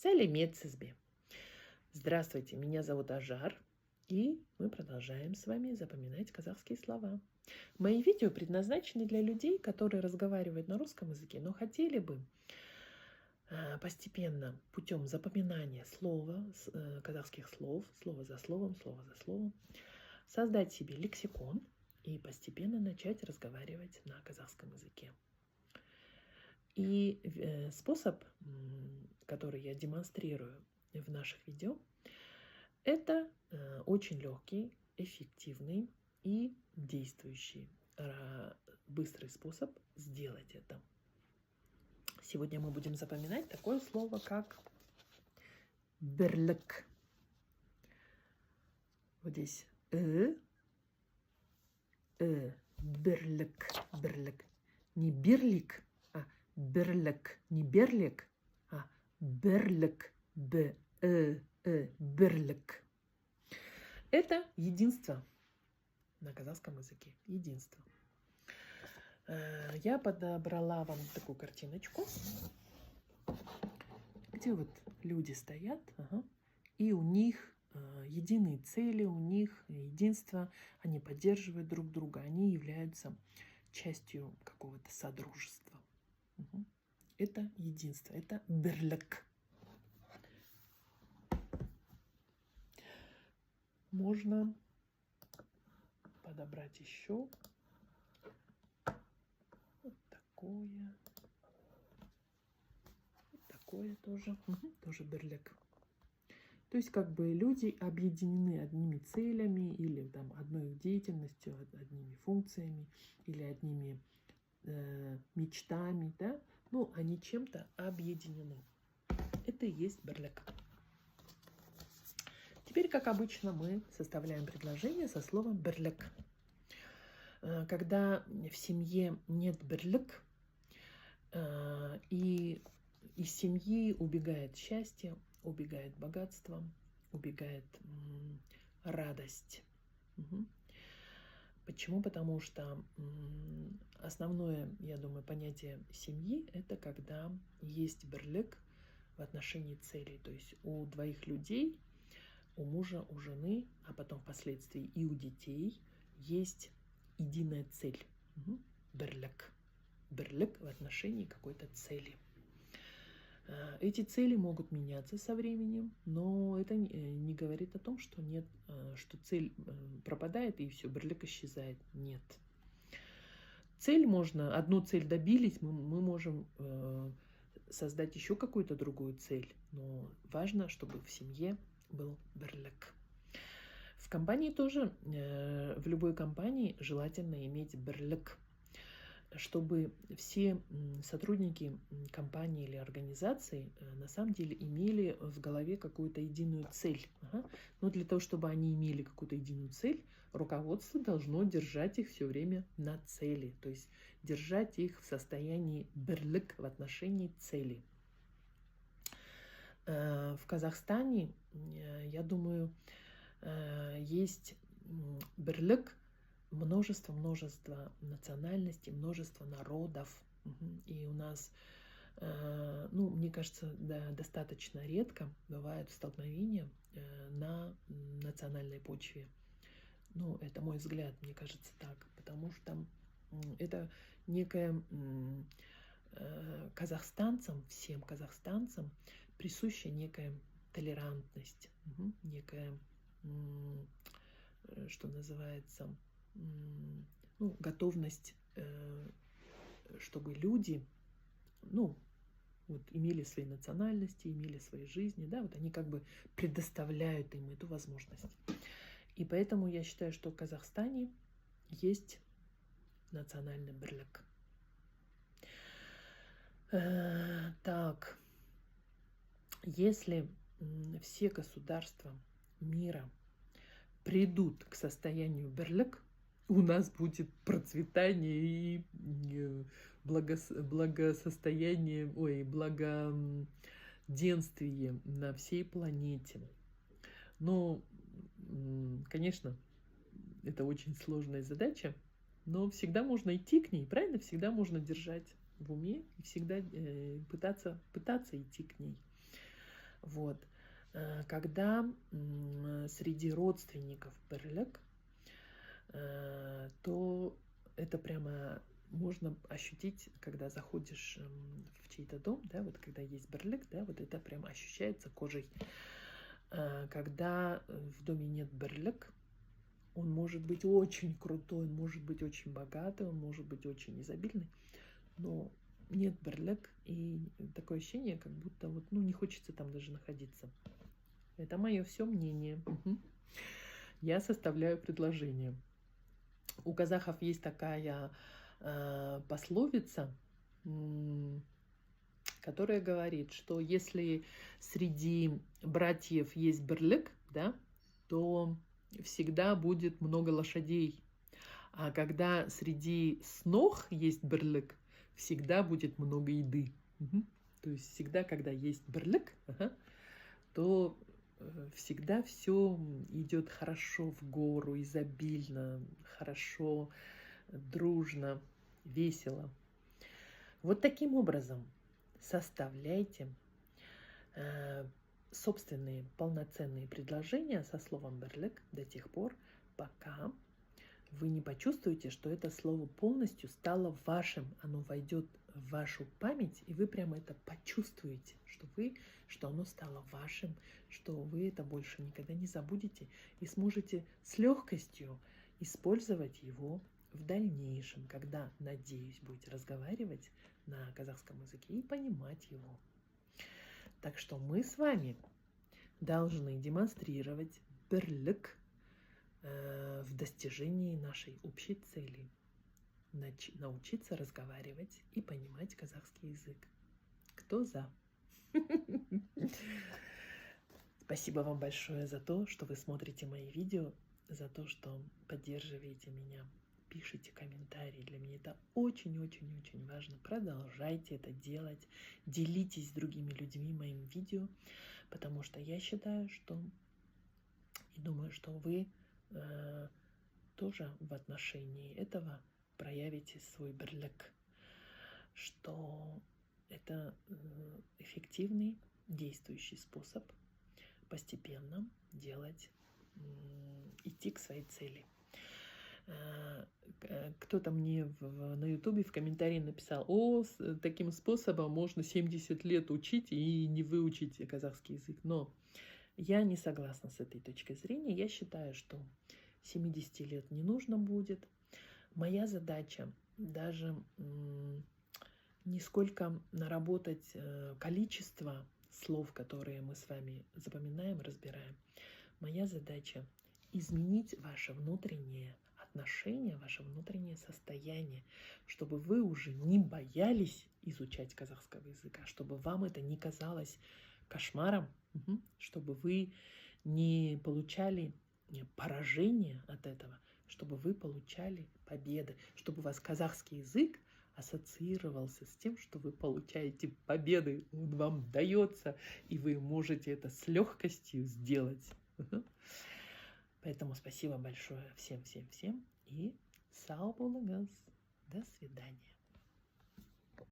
Салемецизбе. Здравствуйте, меня зовут Ажар, и мы продолжаем с вами запоминать казахские слова. Мои видео предназначены для людей, которые разговаривают на русском языке, но хотели бы постепенно, путем запоминания казахских слов, слово за словом, создать себе лексикон и постепенно начать разговаривать на казахском языке. И способ, который я демонстрирую в наших видео, это очень легкий, эффективный и действующий, быстрый способ сделать это. Сегодня мы будем запоминать такое слово, как «бірлік». Вот здесь «бірлік». Не «бірлік», а «бірлік». Не «берлик», а «бірлік». «Бірлік». Это единство на казахском языке. Единство. Я подобрала вам такую картиночку, где вот люди стоят, и у них единые цели, у них единство, они поддерживают друг друга, они являются частью какого-то содружества. Это единство, это «бірлік». Можно подобрать еще вот такое. Вот такое тоже. Тоже «бірлік». То есть как бы люди объединены одними целями или там одной деятельностью, одними функциями или одними мечтами, да? Ну, они чем-то объединены. Это и есть «бірлік». Теперь, как обычно, мы составляем предложение со словом «бірлік». Когда в семье нет «бірлік», и из семьи убегает счастье, убегает богатство, убегает радость. Почему? Потому что основное, я думаю, понятие семьи – это когда есть «бірлік» в отношении целей. То есть у двоих людей, у мужа, у жены, а потом впоследствии и у детей есть единая цель. «Бірлік». «Бірлік» в отношении какой-то цели. Эти цели могут меняться со временем, но это не говорит о том, что что цель пропадает и все, «бірлік» исчезает. Нет. Одну цель добились, мы можем создать еще какую-то другую цель, но важно, чтобы в семье был «бірлік». В компании тоже, в любой компании желательно иметь «бірлік», чтобы все сотрудники компании или организации на самом деле имели в голове какую-то единую цель. Но для того, чтобы они имели какую-то единую цель, руководство должно держать их все время на цели, то есть держать их в состоянии «бірлік» в отношении цели. В Казахстане, я думаю, есть «бірлік», множество национальностей, множество народов. И у нас, мне кажется, достаточно редко бывают столкновения на национальной почве. Это мой взгляд, мне кажется так, потому что это некая всем казахстанцам присуща некая толерантность, некая, что называется, готовность, чтобы люди, имели свои национальности, имели свои жизни, они как бы предоставляют им эту возможность. И поэтому я считаю, что в Казахстане есть национальный «бірлік». Так, если все государства мира придут к состоянию «бірлік», у нас будет процветание и благоденствие на всей планете. Но, конечно, это очень сложная задача, но всегда можно идти к ней, правильно? Всегда можно держать в уме и всегда пытаться идти к ней. Вот. Когда среди родственников берлек, то это прямо можно ощутить, когда заходишь в чей-то дом, да, вот когда есть берлек, да, вот это прям ощущается кожей. Когда в доме нет берлек, он может быть очень крутой, он может быть очень богатый, он может быть очень изобильный, но нет берлек, и такое ощущение, как будто вот, ну, не хочется там даже находиться. Это мое все мнение. Я составляю предложение. У казахов есть такая пословица, которая говорит, что если среди братьев есть берлек, да, то всегда будет много лошадей. А когда среди снох есть берлек, всегда будет много еды. То есть всегда, когда есть берлек, то всегда все идет хорошо в гору, изобильно, хорошо, дружно, весело. Вот таким образом составляйте собственные полноценные предложения со словом берлек до тех пор, пока вы не почувствуете, что это слово полностью стало вашим, оно войдет в вашу память, и вы прямо это почувствуете, что оно стало вашим, что вы это больше никогда не забудете и сможете с легкостью использовать его в дальнейшем, когда, надеюсь, будете разговаривать на казахском языке и понимать его. Так что мы с вами должны демонстрировать берлек в достижении нашей общей цели. Научиться разговаривать и понимать казахский язык. Кто за? Спасибо вам большое за то, что вы смотрите мои видео, за то, что поддерживаете меня, пишите комментарии. Для меня это очень-очень-очень важно. Продолжайте это делать, делитесь с другими людьми моим видео, потому что я считаю, что и думаю, что вы тоже в отношении этого проявите свой берлек, что это эффективный, действующий способ постепенно идти к своей цели. Кто-то мне на ютубе в комментарии написал: таким способом можно 70 лет учить и не выучить казахский язык. Но я не согласна с этой точкой зрения. Я считаю, что 70 лет не нужно будет. Моя задача даже не сколько наработать количество слов, которые мы с вами запоминаем, разбираем. Моя задача изменить ваше внутреннее отношение, ваше внутреннее состояние, чтобы вы уже не боялись изучать казахского языка, чтобы вам это не казалось кошмаром, чтобы вы не получали поражение от этого, чтобы вы получали победы, чтобы у вас казахский язык ассоциировался с тем, что вы получаете победы, он вам дается, и вы можете это с легкостью сделать. Поэтому спасибо большое всем и сау болыңыз. До свидания.